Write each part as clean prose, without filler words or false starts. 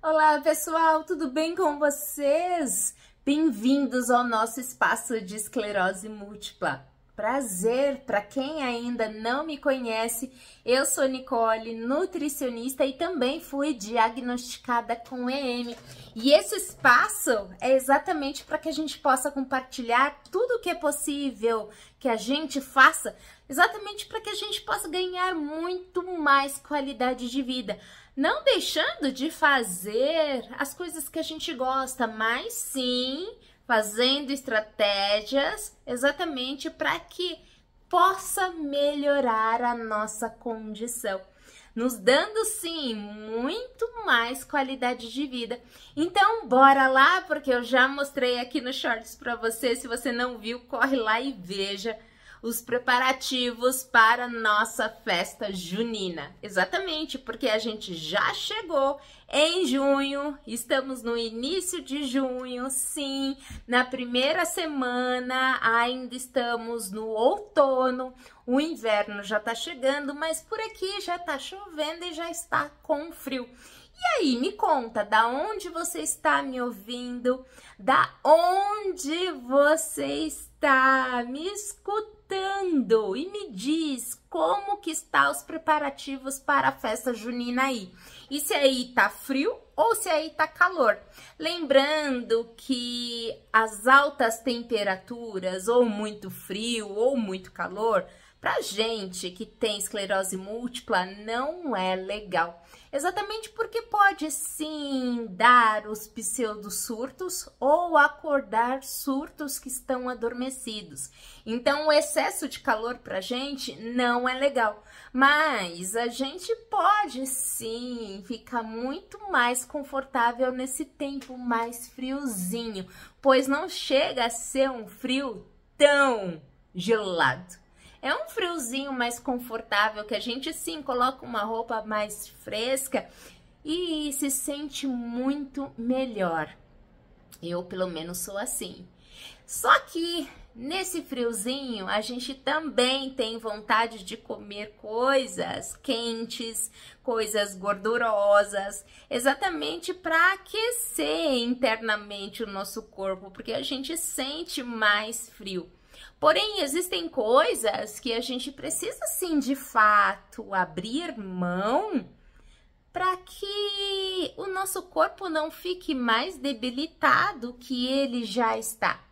Olá, pessoal, tudo bem com vocês? Bem-vindos ao nosso espaço de esclerose múltipla. Prazer, para quem ainda não me conhece, eu sou Nicole, nutricionista e também fui diagnosticada com EM. E esse espaço é exatamente para que a gente possa compartilhar tudo o que é possível que a gente faça, exatamente para que a gente possa ganhar muito mais qualidade de vida. Não deixando de fazer as coisas que a gente gosta, mas sim fazendo estratégias exatamente para que possa melhorar a nossa condição, nos dando sim muito mais qualidade de vida. Então bora lá, porque eu já mostrei aqui no Shorts para você. Se você não viu, corre lá e veja os preparativos para nossa festa junina. Exatamente, porque a gente já chegou em junho, estamos no início de junho, sim, na primeira semana, ainda estamos no outono, o inverno já tá chegando, mas por aqui já tá chovendo e já está com frio. E aí, me conta, da onde você está me ouvindo? Da onde você está me escutando? E me diz como que está os preparativos para a festa junina aí. E se aí tá frio ou se aí tá calor? Lembrando que as altas temperaturas, ou muito frio ou muito calor, pra gente que tem esclerose múltipla não é legal. Exatamente porque pode sim dar os pseudosurtos ou acordar surtos que estão adormecidos. Então o excesso de calor pra gente não é legal. Mas a gente pode sim ficar muito mais confortável nesse tempo mais friozinho, pois não chega a ser um frio tão gelado. É um friozinho mais confortável que a gente sim coloca uma roupa mais fresca e se sente muito melhor. Eu pelo menos sou assim. Só que nesse friozinho a gente também tem vontade de comer coisas quentes, coisas gordurosas, exatamente para aquecer internamente o nosso corpo, porque a gente sente mais frio. Porém, existem coisas que a gente precisa sim, de fato, abrir mão para que o nosso corpo não fique mais debilitado que ele já está.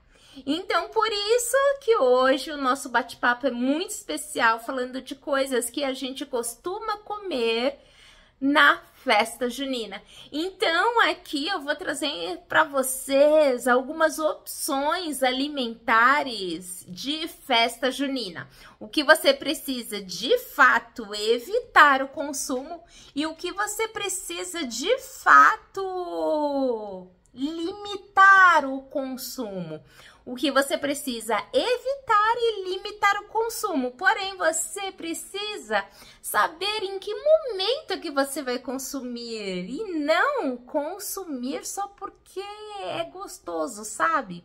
Então, por isso que hoje o nosso bate-papo é muito especial, falando de coisas que a gente costuma comer na festa junina. Então, aqui eu vou trazer para vocês algumas opções alimentares de festa junina. O que você precisa de fato evitar o consumo e o que você precisa de fato limitar o consumo. O que você precisa evitar e limitar o consumo. Porém, você precisa saber em que momento que você vai consumir e não consumir só porque é gostoso, sabe?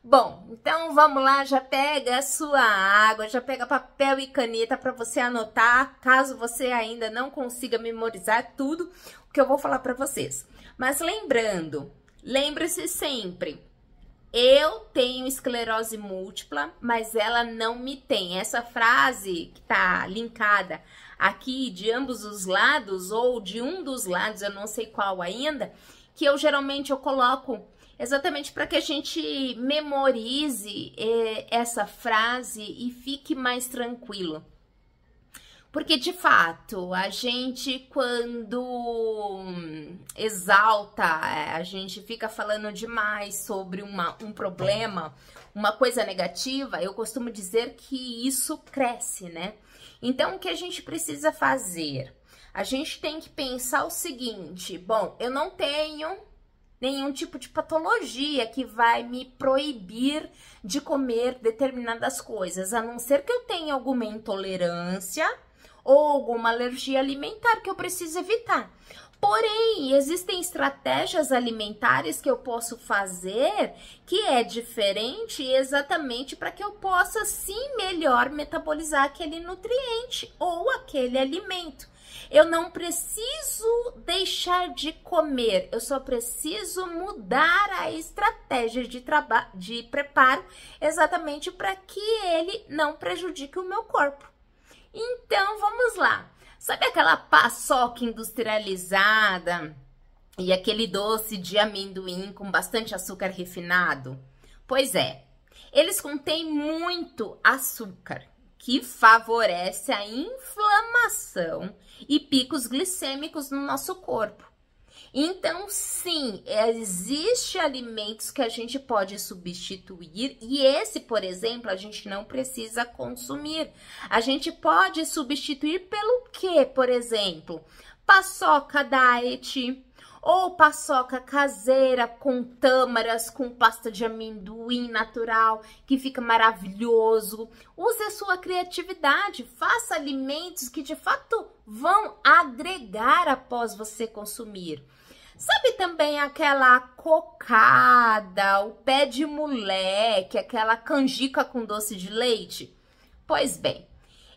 Bom, então vamos lá, já pega a sua água, já pega papel e caneta para você anotar, caso você ainda não consiga memorizar tudo o que eu vou falar para vocês. Mas lembre-se sempre, eu tenho esclerose múltipla, mas ela não me tem. Essa frase que tá linkada aqui de ambos os lados ou de um dos lados, eu não sei qual ainda, que eu geralmente coloco exatamente para que a gente memorize essa frase e fique mais tranquilo. Porque, de fato, a gente, quando exalta, a gente fica falando demais sobre um problema, uma coisa negativa, eu costumo dizer que isso cresce, né? Então, o que a gente precisa fazer? A gente tem que pensar o seguinte, bom, eu não tenho nenhum tipo de patologia que vai me proibir de comer determinadas coisas, a não ser que eu tenha alguma intolerância ou alguma alergia alimentar que eu preciso evitar. Porém, existem estratégias alimentares que eu posso fazer que é diferente exatamente para que eu possa, sim, melhor metabolizar aquele nutriente ou aquele alimento. Eu não preciso deixar de comer, eu só preciso mudar a estratégia de preparo exatamente para que ele não prejudique o meu corpo. Então, vamos lá. Sabe aquela paçoca industrializada e aquele doce de amendoim com bastante açúcar refinado? Pois é, eles contêm muito açúcar, que favorece a inflamação e picos glicêmicos no nosso corpo. Então, sim, existem alimentos que a gente pode substituir e esse, por exemplo, a gente não precisa consumir. A gente pode substituir pelo quê, por exemplo? Paçoca diet ou paçoca caseira com tâmaras, com pasta de amendoim natural, que fica maravilhoso. Use a sua criatividade, faça alimentos que de fato vão agregar após você consumir. Sabe também aquela cocada, o pé de moleque, aquela canjica com doce de leite? Pois bem,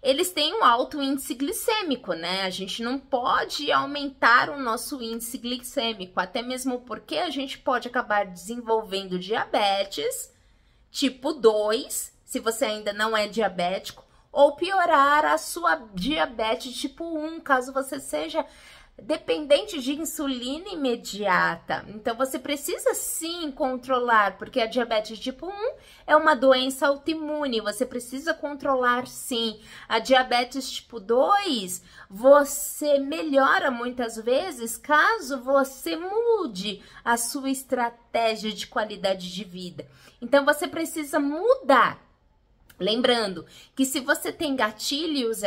eles têm um alto índice glicêmico, né? A gente não pode aumentar o nosso índice glicêmico, até mesmo porque a gente pode acabar desenvolvendo diabetes tipo 2, se você ainda não é diabético, ou piorar a sua diabetes tipo 1, caso você seja dependente de insulina imediata. Então, você precisa sim controlar, porque a diabetes tipo 1 é uma doença autoimune, você precisa controlar sim. A diabetes tipo 2, você melhora muitas vezes caso você mude a sua estratégia de qualidade de vida. Então, você precisa mudar. Lembrando que se você tem gatilhos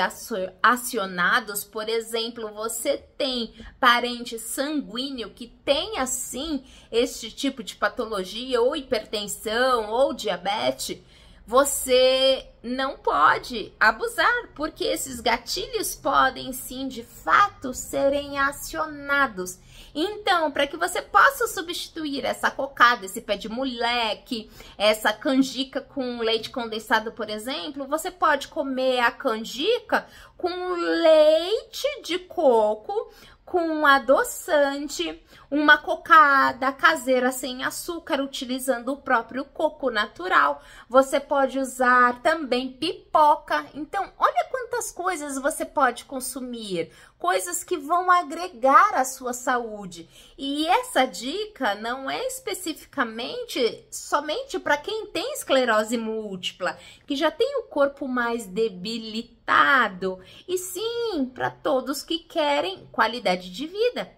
acionados, por exemplo, você tem parente sanguíneo que tem assim este tipo de patologia, ou hipertensão, ou diabetes, você não pode abusar, porque esses gatilhos podem sim, de fato, serem acionados. Então, para que você possa substituir essa cocada, esse pé de moleque, essa canjica com leite condensado, por exemplo, você pode comer a canjica com leite de coco, com adoçante, uma cocada caseira sem açúcar, utilizando o próprio coco natural. Você pode usar também pipoca. Então, olha quantas coisas você pode consumir, coisas que vão agregar à sua saúde. E essa dica não é especificamente somente para quem tem esclerose múltipla, que já tem o corpo mais debilitado, e sim para todos que querem qualidade de vida.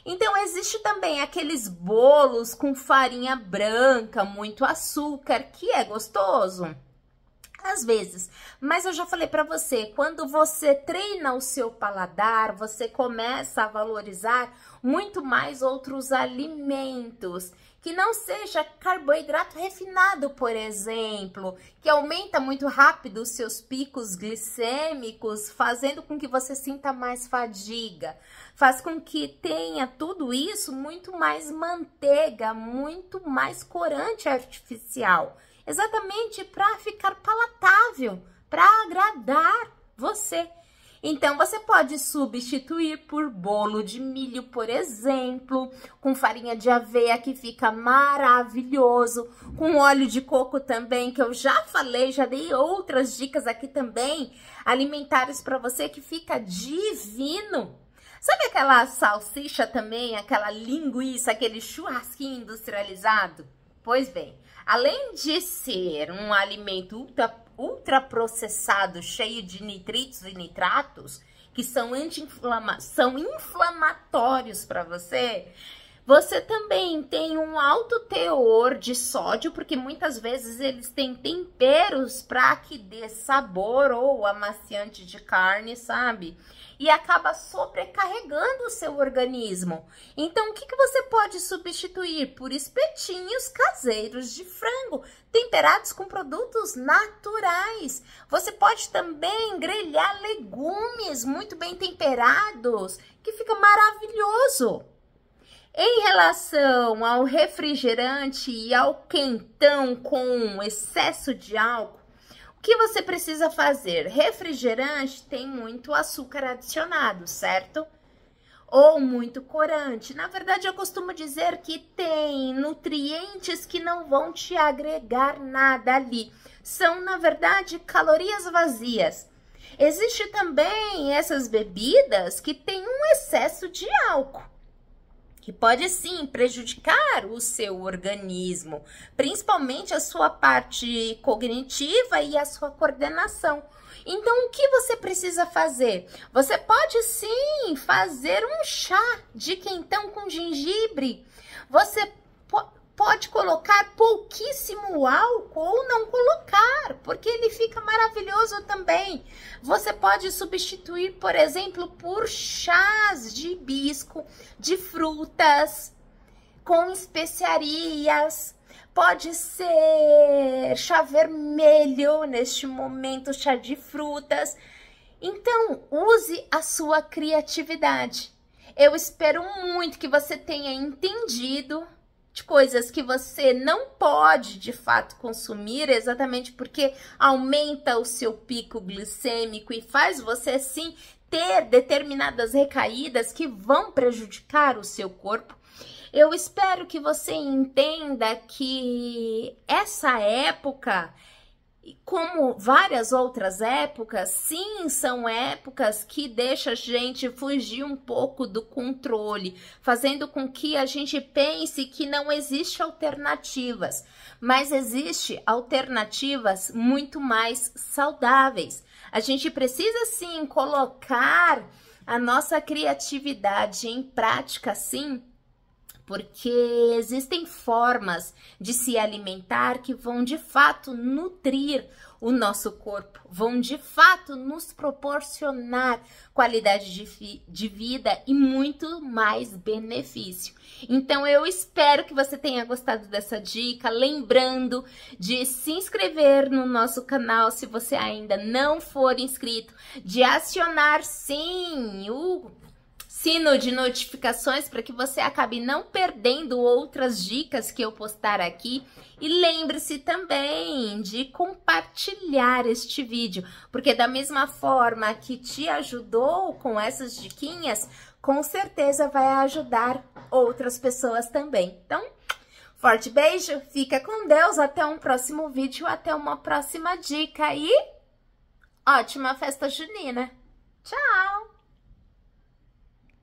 Então, existe também aqueles bolos com farinha branca, muito açúcar, que é gostoso. Às vezes, mas eu já falei para você, quando você treina o seu paladar, você começa a valorizar muito mais outros alimentos, que não seja carboidrato refinado, por exemplo, que aumenta muito rápido os seus picos glicêmicos, fazendo com que você sinta mais fadiga, faz com que tenha tudo isso muito mais manteiga, muito mais corante artificial. Exatamente para ficar palatável, para agradar você. Então, você pode substituir por bolo de milho, por exemplo, com farinha de aveia, que fica maravilhoso, com óleo de coco também, que eu já falei, já dei outras dicas aqui também, alimentares para você, que fica divino. Sabe aquela salsicha também, aquela linguiça, aquele churrasquinho industrializado? Pois bem, além de ser um alimento ultraprocessado, cheio de nitritos e nitratos, que são inflamatórios para você, Você também tem um alto teor de sódio, porque muitas vezes eles têm temperos para que dê sabor ou amaciante de carne, sabe? E acaba sobrecarregando o seu organismo. Então, o que você pode substituir? Por espetinhos caseiros de frango, temperados com produtos naturais. Você pode também grelhar legumes muito bem temperados, que fica maravilhoso. Em relação ao refrigerante e ao quentão com excesso de álcool, o que você precisa fazer? Refrigerante tem muito açúcar adicionado, certo? Ou muito corante. Na verdade, eu costumo dizer que tem nutrientes que não vão te agregar nada ali. São, na verdade, calorias vazias. Existe também essas bebidas que têm um excesso de álcool, que pode sim prejudicar o seu organismo, principalmente a sua parte cognitiva e a sua coordenação. Então, o que você precisa fazer? Você pode sim fazer um chá de quentão com gengibre. Você pode colocar pouquíssimo álcool ou não colocar, porque ele fica maravilhoso também. Você pode substituir, por exemplo, por chás de hibisco, de frutas, com especiarias. Pode ser chá vermelho, neste momento, chá de frutas. Então, use a sua criatividade. Eu espero muito que você tenha entendido de coisas que você não pode, de fato, consumir, exatamente porque aumenta o seu pico glicêmico e faz você, sim, ter determinadas recaídas que vão prejudicar o seu corpo. Eu espero que você entenda que essa época, como várias outras épocas, sim, são épocas que deixam a gente fugir um pouco do controle, fazendo com que a gente pense que não existe alternativas, mas existe alternativas muito mais saudáveis. A gente precisa sim colocar a nossa criatividade em prática, sim, porque existem formas de se alimentar que vão de fato nutrir o nosso corpo, vão de fato nos proporcionar qualidade de vida e muito mais benefício. Então eu espero que você tenha gostado dessa dica, lembrando de se inscrever no nosso canal se você ainda não for inscrito, de acionar sim o sino de notificações para que você acabe não perdendo outras dicas que eu postar aqui. E lembre-se também de compartilhar este vídeo, porque da mesma forma que te ajudou com essas diquinhas, com certeza vai ajudar outras pessoas também. Então, forte beijo, fica com Deus, até um próximo vídeo, até uma próxima dica e ótima festa junina. Tchau!